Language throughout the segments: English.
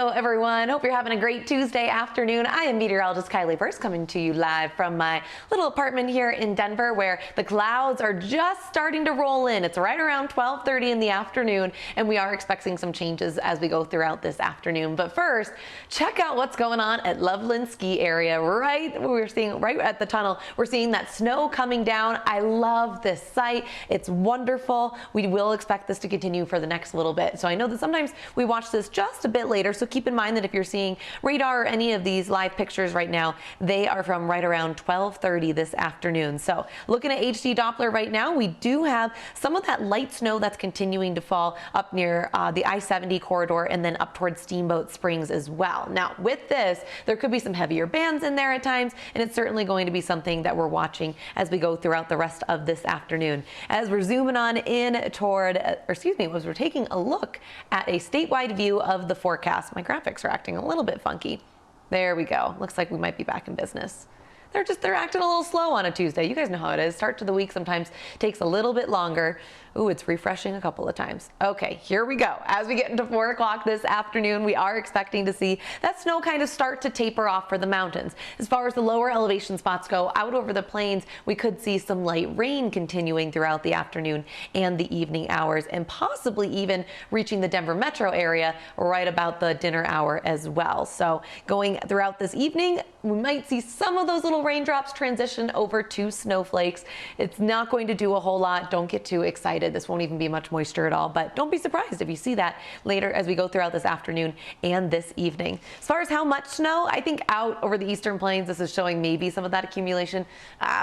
Hello everyone, hope you're having a great Tuesday afternoon. I am meteorologist Kylie Bearse coming to you live from my little apartment here in Denver where the clouds are just starting to roll in. It's right around 12:30 in the afternoon and we are expecting some changes as we go throughout this afternoon. But first, check out what's going on at Loveland Ski Area. We're seeing right at the tunnel, we're seeing that snow coming down. I love this site. It's wonderful. We will expect this to continue for the next little bit. So I know that sometimes we watch this just a bit later, so keep in mind that if you're seeing radar or any of these live pictures right now, they are from right around 12:30 this afternoon. So looking at HD Doppler right now, we do have some of that light snow that's continuing to fall up near the I-70 corridor and then up towards Steamboat Springs as well. Now with this, there could be some heavier bands in there at times, and it's certainly going to be something that we're watching as we go throughout the rest of this afternoon. As we're zooming on in toward, as we're taking a look at a statewide view of the forecast. My graphics are acting a little bit funky. There we go. Looks like we might be back in business. They're acting a little slow on a Tuesday. You guys know how it is. Start to the week sometimes takes a little bit longer. Ooh, it's refreshing a couple of times. Okay, here we go. As we get into 4 o'clock this afternoon, we are expecting to see that snow kind of start to taper off for the mountains. As far as the lower elevation spots go, out over the plains, we could see some light rain continuing throughout the afternoon and the evening hours, and possibly even reaching the Denver metro area right about the dinner hour as well. So going throughout this evening, we might see some of those little raindrops transition over to snowflakes. It's not going to do a whole lot. Don't get too excited. This won't even be much moisture at all, but don't be surprised if you see that later as we go throughout this afternoon and this evening. As far as how much snow, I think out over the eastern plains, this is showing maybe some of that accumulation,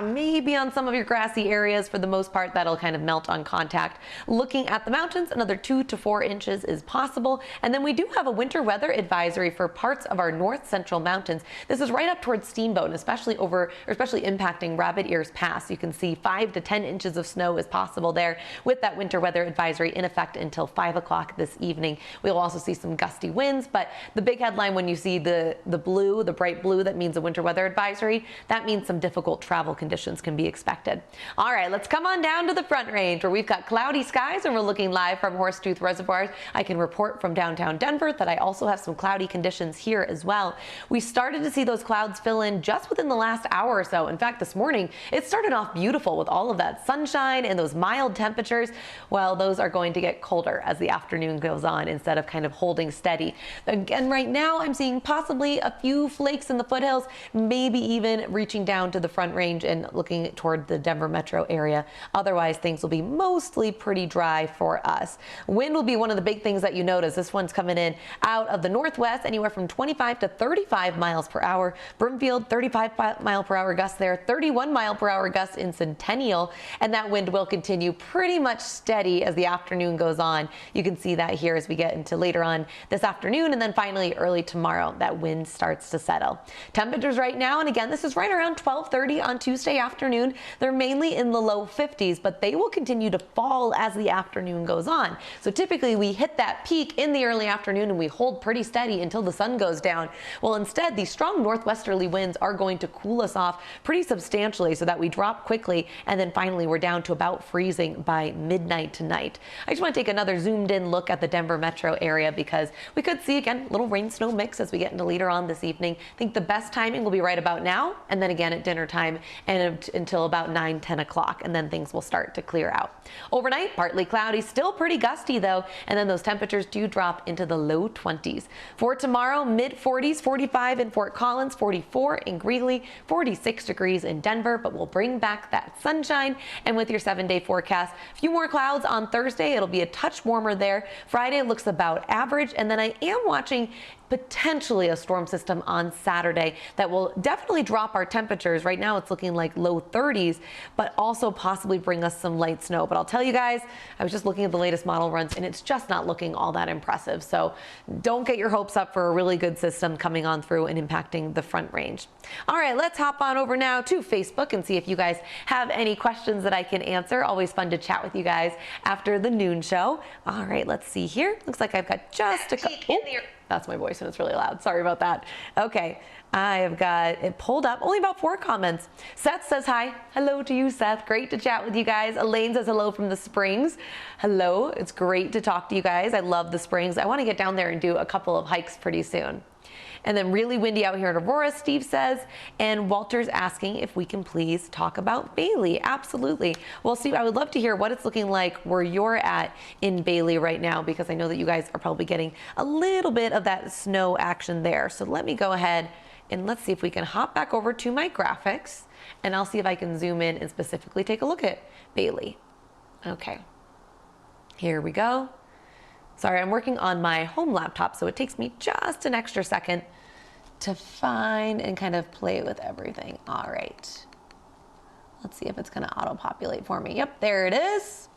maybe on some of your grassy areas. For the most part, that'll kind of melt on contact. Looking at the mountains, another 2 to 4 inches is possible. And then we do have a winter weather advisory for parts of our north central mountains. This is right up towards Steamboat, and especially impacting Rabbit Ears Pass. You can see 5 to 10 inches of snow is possible there, with that winter weather advisory in effect until 5 o'clock this evening. We'll also see some gusty winds, but the big headline when you see the blue, the bright blue, that means a winter weather advisory. That means some difficult travel conditions can be expected. All right, let's come on down to the Front Range where we've got cloudy skies and we're looking live from Horsetooth Reservoir. I can report from downtown Denver that I also have some cloudy conditions here as well. We started to see those clouds fill in just within the last hour or so. In fact, this morning, it started off beautiful with all of that sunshine and those mild temperatures. Well, those are going to get colder as the afternoon goes on instead of kind of holding steady. Again, right now I'm seeing possibly a few flakes in the foothills, maybe even reaching down to the Front Range and looking toward the Denver metro area. Otherwise, things will be mostly pretty dry for us. Wind will be one of the big things that you notice. This one's coming in out of the northwest, anywhere from 25 to 35 miles per hour. Broomfield, 35 mile per hour gusts there, 31 mile per hour gusts in Centennial, and that wind will continue pretty much steady as the afternoon goes on. You can see that here as we get into later on this afternoon, and then finally early tomorrow, that wind starts to settle. Temperatures right now, and again, this is right around 12:30 on Tuesday afternoon. They're mainly in the low 50s, but they will continue to fall as the afternoon goes on. So typically we hit that peak in the early afternoon and we hold pretty steady until the sun goes down. Well, instead, these strong northwesterly winds are going to cool us off pretty substantially so that we drop quickly, and then finally we're down to about freezing by midnight tonight. I just want to take another zoomed in look at the Denver metro area because we could see again a little rain snow mix as we get into later on this evening. I think the best timing will be right about now, and then again at dinner time and until about 9-10 o'clock, and then things will start to clear out. Overnight, partly cloudy, still pretty gusty though, and then those temperatures do drop into the low 20s. For tomorrow, mid 40s, 45 in Fort Collins, 44 in Greeley, 46 degrees in Denver, but we'll bring back that sunshine. And with your 7-day forecast, a few more clouds on Thursday. It'll be a touch warmer there. Friday looks about average, and then I am watching potentially a storm system on Saturday that will definitely drop our temperatures. Right now it's looking like low 30s, but also possibly bring us some light snow. But I'll tell you guys, I was just looking at the latest model runs and it's just not looking all that impressive. So don't get your hopes up for a really good system coming on through and impacting the Front Range. All right, let's hop on over now to Facebook and see if you guys have any questions that I can answer. Always fun to chat with you guys after the noon show. All right, let's see here. Looks like I've got just a couple. That's my voice and it's really loud. Sorry about that. Okay, I have got it pulled up. Only about 4 comments. Seth says hi. Hello to you, Seth. Great to chat with you guys. Elaine says hello from the Springs. Hello. It's great to talk to you guys. I love the Springs. I want to get down there and do a couple of hikes pretty soon. And then really windy out here in Aurora, Steve says. And Walter's asking if we can please talk about Bailey. Absolutely. Well, Steve, I would love to hear what it's looking like where you're at in Bailey right now, because I know that you guys are probably getting a little bit of that snow action there. So let me go ahead and let's see if we can hop back over to my graphics, and I'll see if I can zoom in and specifically take a look at Bailey. Okay, here we go. Sorry, I'm working on my home laptop, so it takes me just an extra second to find and kind of play with everything. All right. Let's see if it's gonna auto-populate for me. Yep, there it is.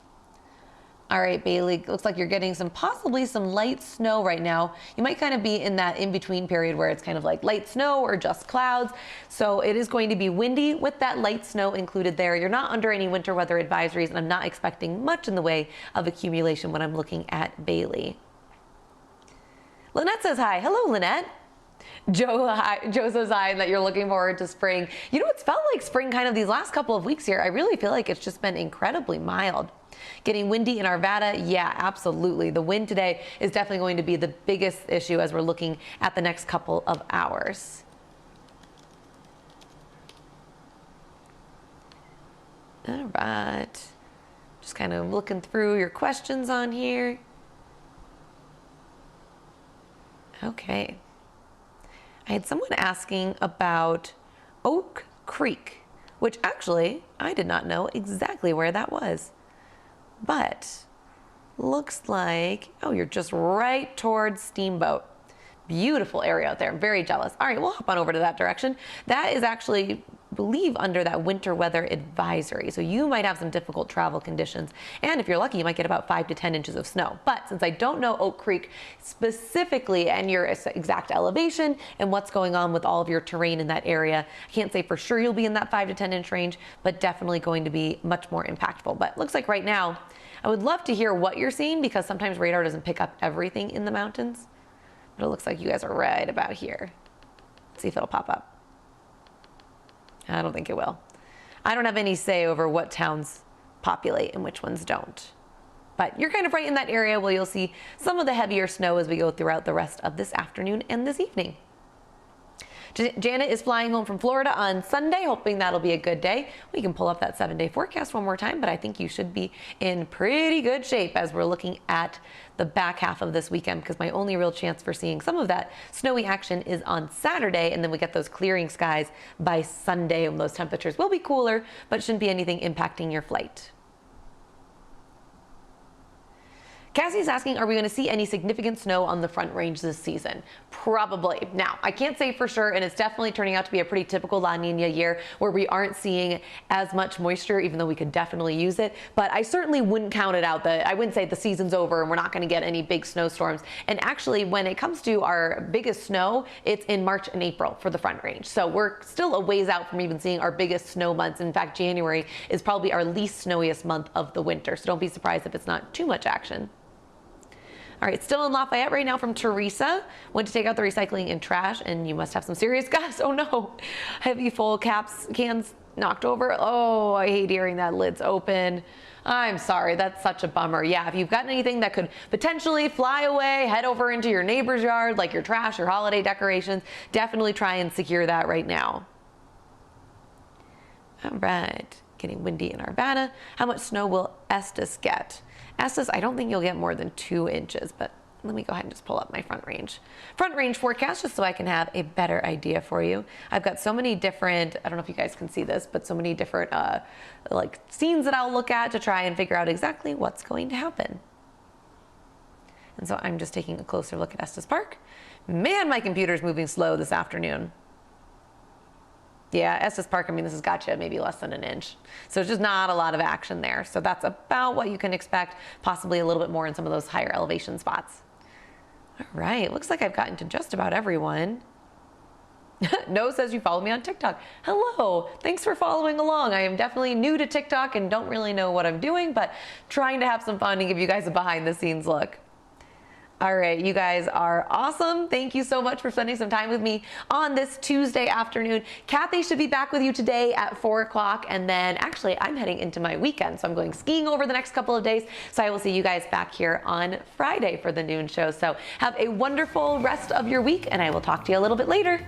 All right, Bailey, looks like you're getting possibly some light snow right now. You might kind of be in that in-between period where it's kind of like light snow or just clouds. So it is going to be windy with that light snow included there. You're not under any winter weather advisories, and I'm not expecting much in the way of accumulation when I'm looking at Bailey. Lynette says hi. Hello, Lynette. Joe says hi, and that you're looking forward to spring. You know, it's felt like spring kind of these last couple of weeks here. I really feel like it's just been incredibly mild. Getting windy in Arvada, yeah, absolutely. The wind today is definitely going to be the biggest issue as we're looking at the next couple of hours. All right. Just kind of looking through your questions on here. Okay. I had someone asking about Oak Creek, which actually I did not know exactly where that was. But looks like, oh, you're just right towards Steamboat. Beautiful area out there. I'm very jealous. All right, we'll hop on over to that direction. That is actually, I believe, under that winter weather advisory. So you might have some difficult travel conditions. And if you're lucky, you might get about 5 to 10 inches of snow. But since I don't know Oak Creek specifically and your exact elevation and what's going on with all of your terrain in that area, I can't say for sure you'll be in that 5 to 10 inch range, but definitely going to be much more impactful. But looks like right now, I would love to hear what you're seeing, because sometimes radar doesn't pick up everything in the mountains. But it looks like you guys are right about here. Let's see if it'll pop up. I don't think it will. I don't have any say over what towns populate and which ones don't. But you're kind of right in that area where you'll see some of the heavier snow as we go throughout the rest of this afternoon and this evening. Janet is flying home from Florida on Sunday, hoping that'll be a good day. We can pull up that 7-day forecast one more time, but I think you should be in pretty good shape as we're looking at the back half of this weekend, because my only real chance for seeing some of that snowy action is on Saturday, and then we get those clearing skies by Sunday, and those temperatures will be cooler, but shouldn't be anything impacting your flight. Cassie's asking, are we going to see any significant snow on the Front Range this season? Probably. Now, I can't say for sure, and it's definitely turning out to be a pretty typical La Nina year where we aren't seeing as much moisture, even though we could definitely use it. But I certainly wouldn't count it out. I wouldn't say the season's over and we're not going to get any big snowstorms. And actually, when it comes to our biggest snow, it's in March and April for the Front Range. So we're still a ways out from even seeing our biggest snow months. In fact, January is probably our least snowiest month of the winter. So don't be surprised if it's not too much action. All right, still in Lafayette right now from Teresa. Went to take out the recycling and trash, and you must have some serious gas. Oh no, heavy full cans knocked over. Oh, I hate hearing that lid's open. I'm sorry, that's such a bummer. Yeah, if you've got anything that could potentially fly away, head over into your neighbor's yard, like your trash or holiday decorations, definitely try and secure that right now. All right, getting windy in Arvada. How much snow will Estes get? Estes, I don't think you'll get more than 2 inches, but let me go ahead and just pull up my Front Range forecast just so I can have a better idea for you. I've got so many different, I don't know if you guys can see this, but so many different like scenes that I'll look at to try and figure out exactly what's going to happen. And so I'm just taking a closer look at Estes Park. Man, my computer's moving slow this afternoon. Yeah, Estes Park, I mean, this has got you maybe less than 1 inch. So it's just not a lot of action there. So that's about what you can expect, possibly a little bit more in some of those higher elevation spots. All right, looks like I've gotten to just about everyone. No says you follow me on TikTok. Hello, thanks for following along. I am definitely new to TikTok and don't really know what I'm doing, but trying to have some fun and give you guys a behind the scenes look. All right, you guys are awesome. Thank you so much for spending some time with me on this Tuesday afternoon. Kathy should be back with you today at 4 o'clock, and then actually I'm heading into my weekend, so I'm going skiing over the next couple of days. So I will see you guys back here on Friday for the noon show. So have a wonderful rest of your week, and I will talk to you a little bit later.